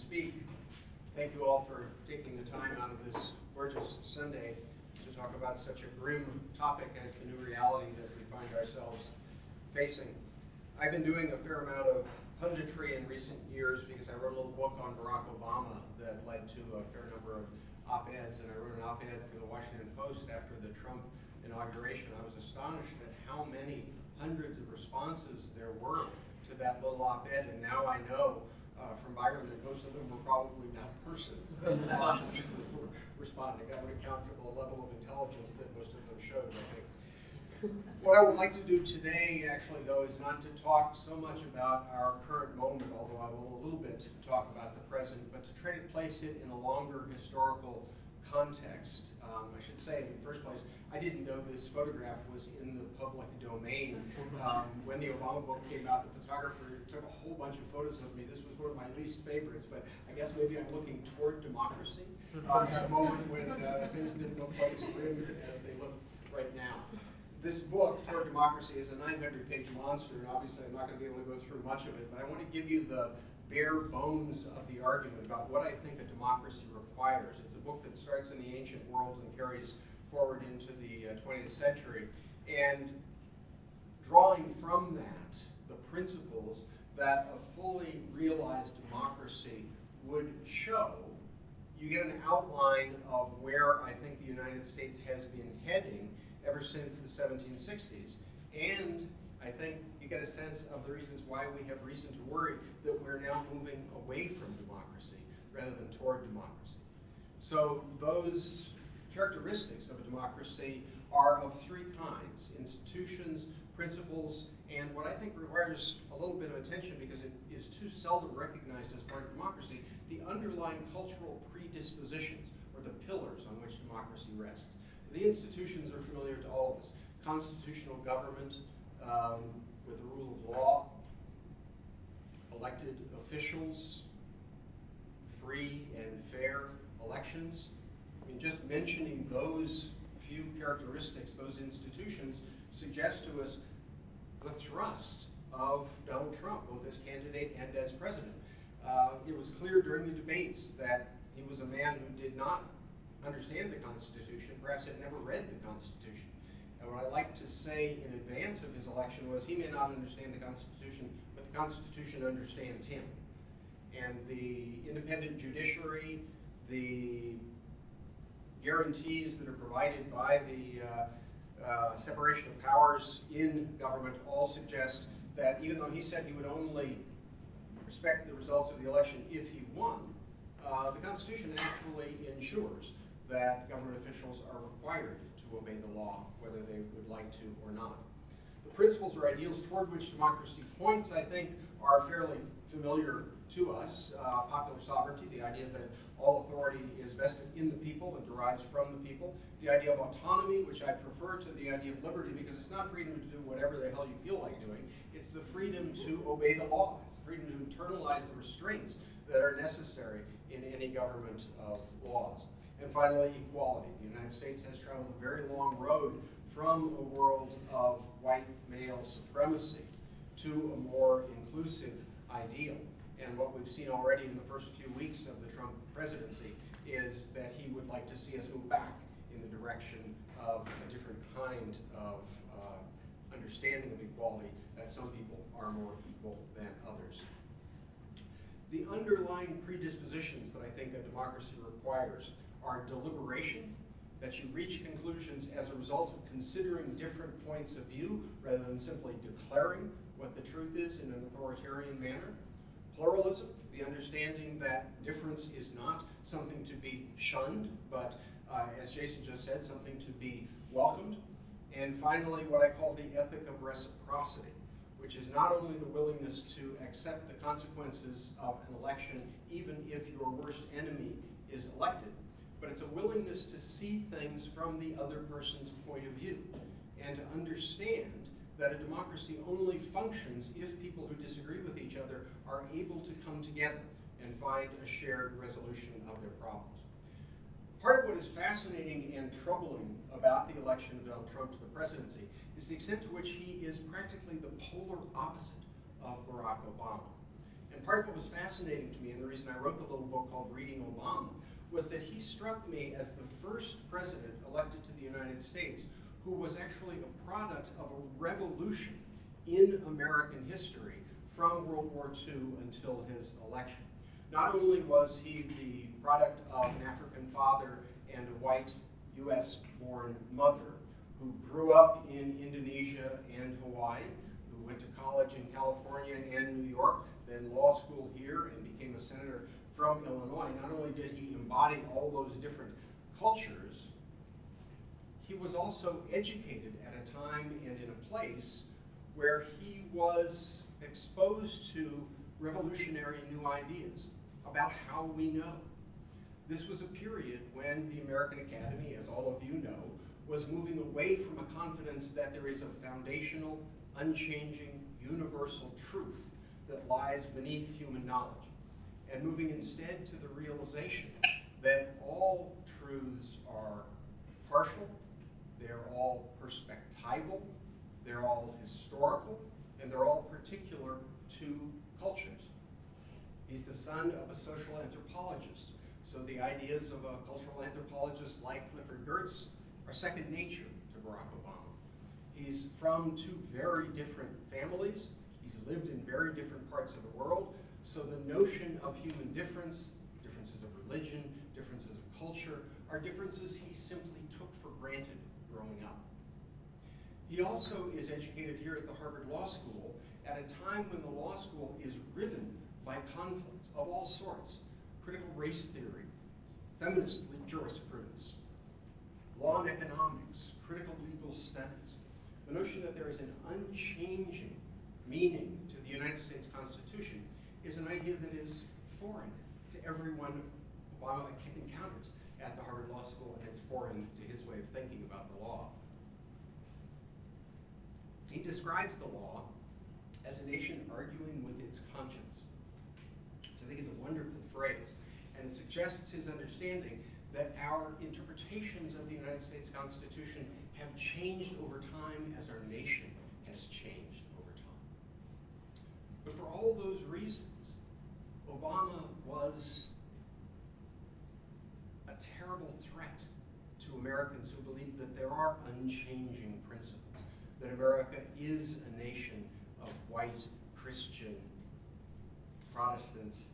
speak. Thank you all for taking the time out of this gorgeous Sunday to talk about such a grim topic as the new reality that we find ourselves facing. I've been doing a fair amount of punditry in recent years because I wrote a little book on Barack Obama that led to a fair number of op-eds, and I wrote an op-ed for the Washington Post after the Trump inauguration. I was astonished at how many hundreds of responses there were to that little op-ed, and now I know from Byron that most of them were probably not persons. Lots were responding. That would account for the level of intelligence that most of them showed, I think. What I would like to do today, actually, though, is not to talk so much about our current moment, although I will a little bit talk about the present, but to try to place it in a longer historical context. I should say, in the first place, I didn't know this photograph was in the public domain. When the Obama book came out, the photographer took a whole bunch of photos of me. This was one of my least favorites, but I guess maybe I'm looking toward democracy at a moment when things didn't look quite as grim as they look right now. This book, Toward Democracy, is a 900-page monster, and obviously I'm not going to be able to go through much of it, but I want to give you the bare bones of the argument about what I think a democracy requires. It's a book that starts in the ancient world and carries forward into the 20th century, and drawing from that the principles that a fully realized democracy would show, you get an outline of where I think the United States has been heading ever since the 1760s, and I think you get a sense of the reasons why we have reason to worry that we're now moving away from democracy rather than toward democracy. So those characteristics of a democracy are of three kinds: institutions, principles, and what I think requires a little bit of attention because it is too seldom recognized as part of democracy, the underlying cultural predispositions, or the pillars on which democracy rests. The institutions are familiar to all of us. Constitutional government with the rule of law, elected officials, free and fair elections. I mean, just mentioning those few characteristics, those institutions, suggest to us the thrust of Donald Trump, both as candidate and as president. It was clear during the debates that he was a man who did not understand the Constitution, perhaps had never read the Constitution. And what I like to say in advance of his election was he may not understand the Constitution, but the Constitution understands him. And the independent judiciary, the guarantees that are provided by the separation of powers in government all suggest that even though he said he would only respect the results of the election if he won, the Constitution actually ensures that government officials are required to obey the law, whether they would like to or not. The principles or ideals toward which democracy points, I think, are fairly familiar to us. Popular sovereignty, the idea that all authority is vested in the people and derives from the people. The idea of autonomy, which I prefer to the idea of liberty because it's not freedom to do whatever the hell you feel like doing. It's the freedom to obey the law. It's the freedom to internalize the restraints that are necessary in any government of laws. And finally, equality. The United States has traveled a very long road from a world of white male supremacy to a more inclusive ideal. And what we've seen already in the first few weeks of the Trump presidency is that he would like to see us move back in the direction of a different kind of understanding of equality, that some people are more equal than others. The underlying predispositions that I think a democracy requires are deliberation, that you reach conclusions as a result of considering different points of view rather than simply declaring what the truth is in an authoritarian manner. Pluralism, the understanding that difference is not something to be shunned, but as Jason just said, something to be welcomed. And finally, what I call the ethic of reciprocity, which is not only the willingness to accept the consequences of an election, even if your worst enemy is elected, but it's a willingness to see things from the other person's point of view and to understand that a democracy only functions if people who disagree with each other are able to come together and find a shared resolution of their problems. Part of what is fascinating and troubling about the election of Donald Trump to the presidency is the extent to which he is practically the polar opposite of Barack Obama. And part of what was fascinating to me, and the reason I wrote the little book called Reading Obama, was that he struck me as the first president elected to the United States who was actually a product of a revolution in American history from World War II until his election. Not only was he the product of an African father and a white US-born mother who grew up in Indonesia and Hawaii, who went to college in California and New York, then law school here, and became a senator from Illinois. Not only did he embody all those different cultures, he was also educated at a time and in a place where he was exposed to revolutionary new ideas about how we know. This was a period when the American Academy, as all of you know, was moving away from a confidence that there is a foundational, unchanging, universal truth that lies beneath human knowledge, and moving instead to the realization that all truths are partial, they're all perspectival, they're all historical, and they're all particular to cultures. He's the son of a social anthropologist, so the ideas of a cultural anthropologist like Clifford Geertz are second nature to Barack Obama. He's from two very different families. He's lived in very different parts of the world, so the notion of human difference, differences of religion, differences of culture, are differences he simply took for granted growing up. He also is educated here at the Harvard Law School at a time when the law school is riven by conflicts of all sorts: critical race theory, feminist jurisprudence, law and economics, critical legal studies. The notion that there is an unchanging meaning to the United States Constitution is an idea that is foreign to everyone Obama encounters at the Harvard Law School, and it's foreign to his way of thinking about the law. He describes the law as a nation arguing with its conscience, which I think is a wonderful phrase, and it suggests his understanding that our interpretations of the United States Constitution have changed over time as our nation has changed over time. But for all those reasons, Obama was a terrible threat to Americans who believe that there are unchanging principles, that America is a nation of white, Christian, Protestants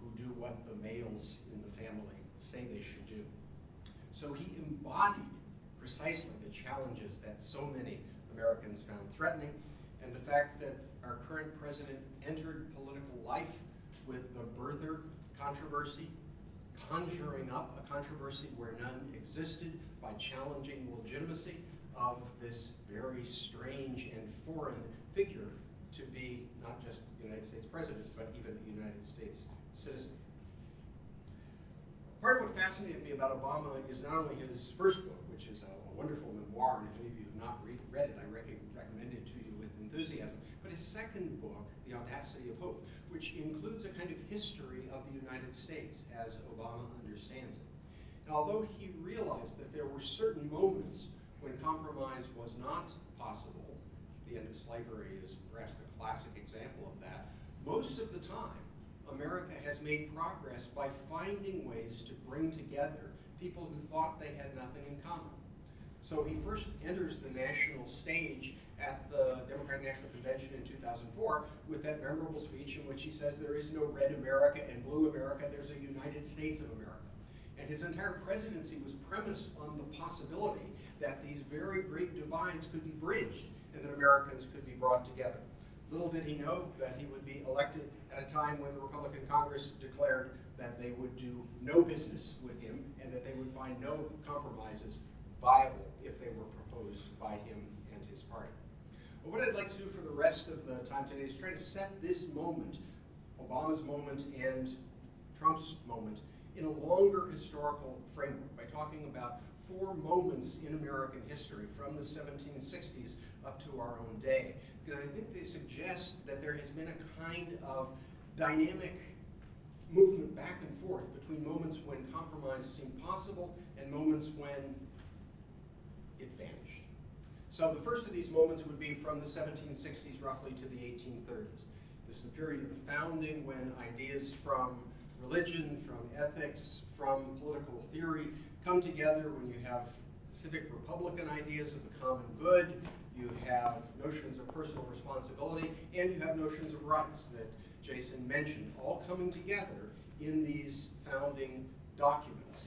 who do what the males in the family say they should do. So he embodied precisely the challenges that so many Americans found threatening, and the fact that our current president entered political life with the birther controversy, conjuring up a controversy where none existed by challenging the legitimacy of this very strange and foreign figure to be not just the United States president, but even a United States citizen. Part of what fascinated me about Obama is not only his first book, which is a wonderful memoir, and if any of you have not read it, I recommend it to you with enthusiasm, but his second book, The Audacity of Hope, which includes a kind of history of the United States as Obama understands it. And although he realized that there were certain moments when compromise was not possible, the end of slavery is perhaps the classic example of that, most of the time, America has made progress by finding ways to bring together people who thought they had nothing in common. So he first enters the national stage at the Democratic National Convention in 2004 with that memorable speech in which he says there is no red America and blue America, there's a United States of America. And his entire presidency was premised on the possibility that these very great divides could be bridged and that Americans could be brought together. Little did he know that he would be elected at a time when the Republican Congress declared that they would do no business with him and that they would find no compromises viable if they were proposed by him and his party. But what I'd like to do for the rest of the time today is try to set this moment, Obama's moment and Trump's moment, in a longer historical framework by talking about 4 moments in American history from the 1760s up to our own day. Because I think they suggest that there has been a kind of dynamic movement back and forth between moments when compromise seemed possible and moments when it vanished. So the first of these moments would be from the 1760s roughly to the 1830s. This is the period of the founding when ideas from religion, from ethics, from political theory come together, when you have civic republican ideas of the common good, you have notions of personal responsibility, and you have notions of rights that Jason mentioned, all coming together in these founding documents.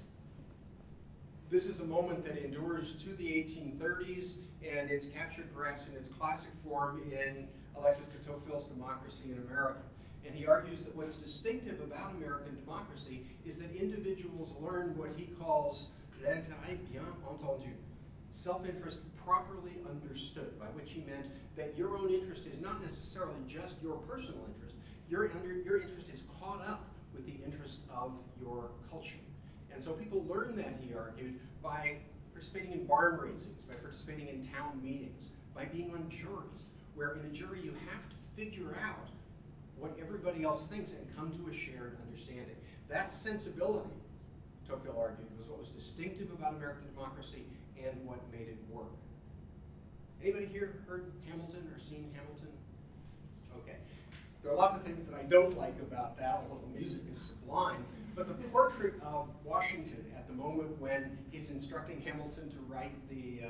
This is a moment that endures to the 1830s, and it's captured perhaps in its classic form in Alexis de Tocqueville's Democracy in America. And he argues that what's distinctive about American democracy is that individuals learn what he calls l'intérêt bien entendu, self-interest properly understood, by which he meant that your own interest is not necessarily just your personal interest. Your interest is caught up with the interest of your culture. And so people learn that, he argued, by participating in barn raisings, by participating in town meetings, by being on juries, where in a jury you have to figure out what everybody else thinks and come to a shared understanding. That sensibility, Tocqueville argued, was what was distinctive about American democracy and what made it work. Anybody here heard Hamilton or seen Hamilton? Okay. There are lots of things that I don't like about that, although the music is sublime. But the portrait of Washington at the moment when he's instructing Hamilton to write the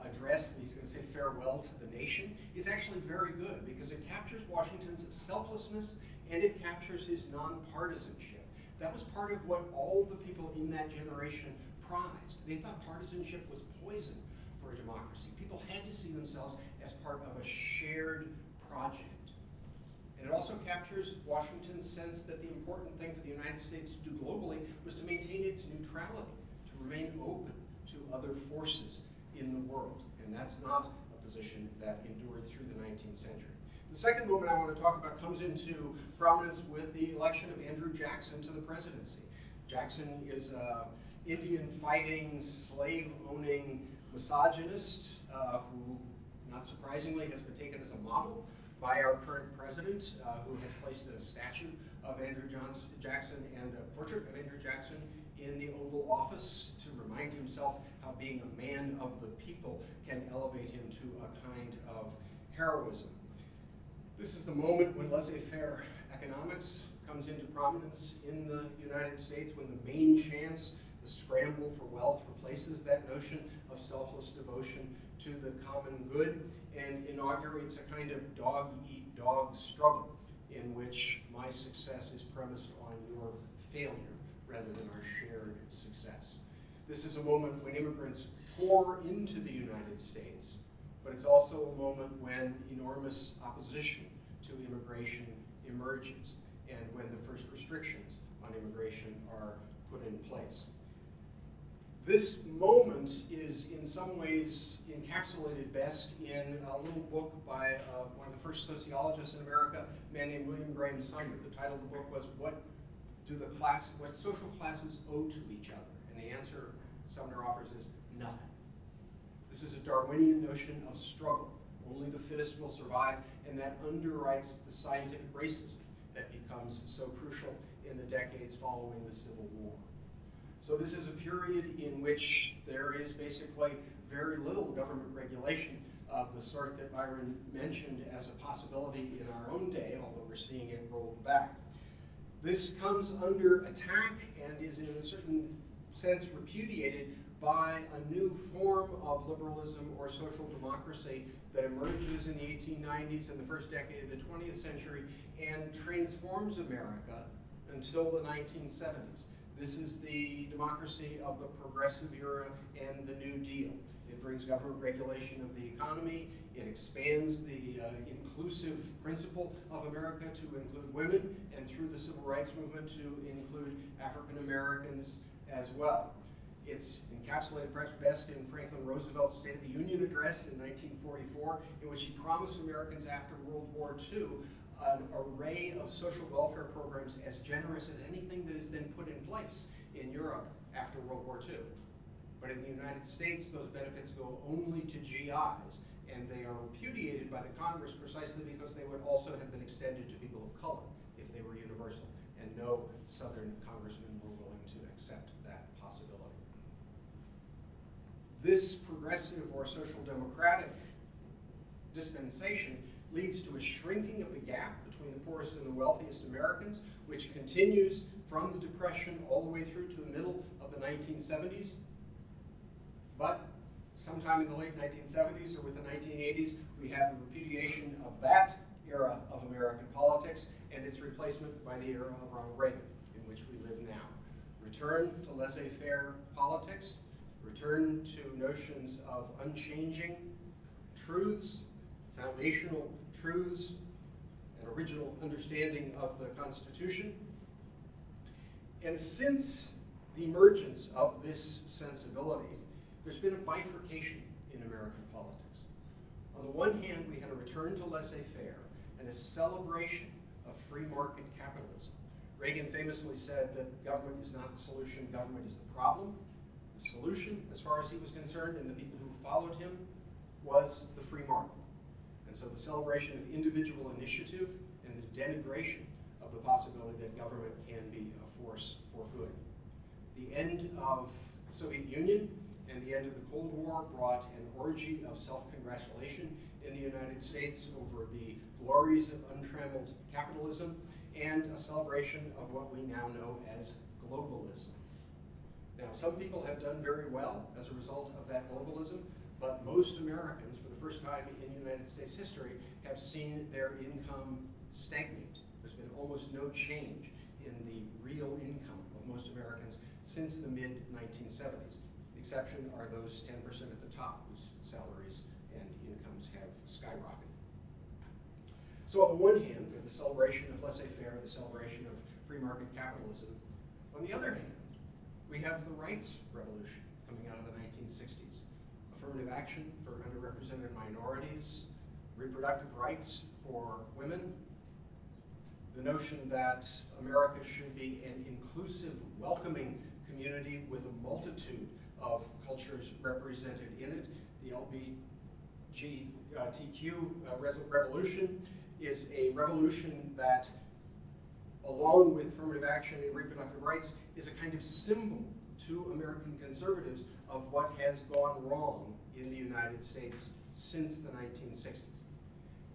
address, and he's going to say farewell to the nation, is actually very good because it captures Washington's selflessness and it captures his nonpartisanship. That was part of what all the people in that generation prized. They thought partisanship was poison for a democracy. People had to see themselves as part of a shared project. And it also captures Washington's sense that the important thing for the United States to do globally was to maintain its neutrality, to remain open to other forces in the world. And that's not a position that endured through the 19th century. The second moment I want to talk about comes into prominence with the election of Andrew Jackson to the presidency. Jackson is an Indian-fighting, slave-owning misogynist who, not surprisingly, has been taken as a model by our current president, who has placed a statue of Andrew Jackson and a portrait of Andrew Jackson in the Oval Office to remind himself how being a man of the people can elevate him to a kind of heroism. This is the moment when laissez-faire economics comes into prominence in the United States, when the main chance, the scramble for wealth, replaces that notion of selfless devotion to the common good and inaugurates a kind of dog-eat-dog struggle in which my success is premised on your failure rather than our shared success. This is a moment when immigrants pour into the United States, but it's also a moment when enormous opposition to immigration emerges and when the first restrictions on immigration are put in place. This moment is in some ways encapsulated best in a little book by one of the first sociologists in America, a man named William Graham Sumner. The title of the book was What Social Classes Owe to Each Other? And the answer Sumner offers is nothing. This is a Darwinian notion of struggle. Only the fittest will survive, and that underwrites the scientific racism that becomes so crucial in the decades following the Civil War. So this is a period in which there is basically very little government regulation of the sort that Byron mentioned as a possibility in our own day, although we're seeing it rolled back. This comes under attack and is in a certain sense repudiated by a new form of liberalism or social democracy that emerges in the 1890s and the first decade of the 20th century and transforms America until the 1970s. This is the democracy of the progressive era and the New Deal. It brings government regulation of the economy. It expands the inclusive principle of America to include women, and through the civil rights movement to include African Americans as well. It's encapsulated perhaps best in Franklin Roosevelt's State of the Union address in 1944, in which he promised Americans after World War II an array of social welfare programs as generous as anything that is then put in place in Europe after World War II. But in the United States, those benefits go only to GIs, and they are repudiated by the Congress precisely because they would also have been extended to people of color if they were universal, and no Southern congressmen were willing to accept that possibility. This progressive or social democratic dispensation leads to a shrinking of the gap between the poorest and the wealthiest Americans, which continues from the Depression all the way through to the middle of the 1970s. But sometime in the late 1970s or with the 1980s, we have the repudiation of that era of American politics and its replacement by the era of Ronald Reagan, in which we live now. Return to laissez-faire politics, return to notions of unchanging truths, foundational truths, an original understanding of the Constitution. And since the emergence of this sensibility, there's been a bifurcation in American politics. On the one hand, we had a return to laissez-faire and a celebration of free market capitalism. Reagan famously said that government is not the solution, government is the problem. The solution, as far as he was concerned, and the people who followed him, was the free market. And so the celebration of individual initiative and the denigration of the possibility that government can be a force for good. The end of the Soviet Union and the end of the Cold War brought an orgy of self-congratulation in the United States over the glories of untrammeled capitalism and a celebration of what we now know as globalism. Now, some people have done very well as a result of that globalism, but most Americans, for the first time in United States history, have seen their income stagnate. There's been almost no change in the real income of most Americans since the mid-1970s. The exception are those 10% at the top whose salaries and incomes have skyrocketed. So on the one hand, we have the celebration of laissez-faire, the celebration of free market capitalism. On the other hand, we have the rights revolution coming out of the 1960s. Affirmative action for underrepresented minorities, reproductive rights for women, the notion that America should be an inclusive, welcoming community with a multitude of cultures represented in it. The LGBTQ revolution is a revolution that, along with affirmative action and reproductive rights, is a kind of symbol to American conservatives of what has gone wrong in the United States since the 1960s.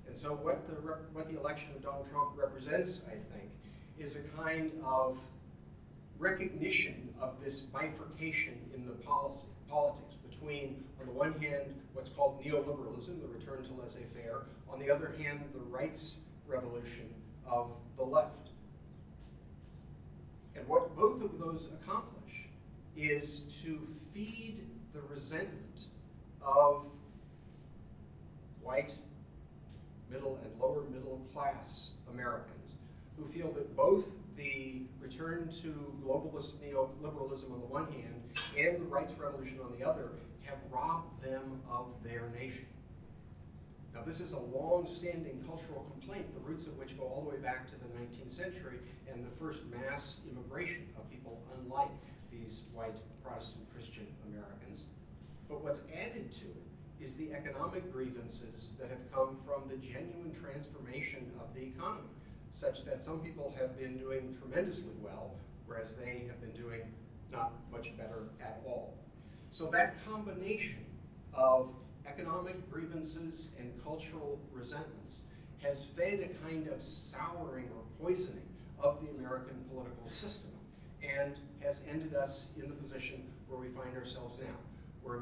And so what the election of Donald Trump represents, I think, is a kind of recognition of this bifurcation in the politics between, on the one hand, what's called neoliberalism, the return to laissez-faire, on the other hand, the rights revolution of the left. And what both of those accomplish is to feed the resentment of white, middle, and lower middle class Americans who feel that both the return to globalist neoliberalism on the one hand and the rights revolution on the other have robbed them of their nation. Now, this is a long-standing cultural complaint, the roots of which go all the way back to the 19th century and the first mass immigration of people unlike these white Protestant Christian Americans. But what's added to it is the economic grievances that have come from the genuine transformation of the economy, such that some people have been doing tremendously well, whereas they have been doing not much better at all. So that combination of economic grievances and cultural resentments has fed a kind of souring or poisoning of the American political system and has ended us in the position where we find ourselves now, where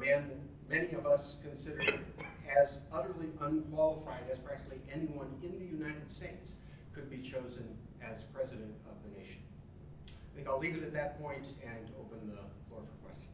many of us consider as utterly unqualified as practically anyone in the United States could be chosen as president of the nation. I think I'll leave it at that point and open the floor for questions.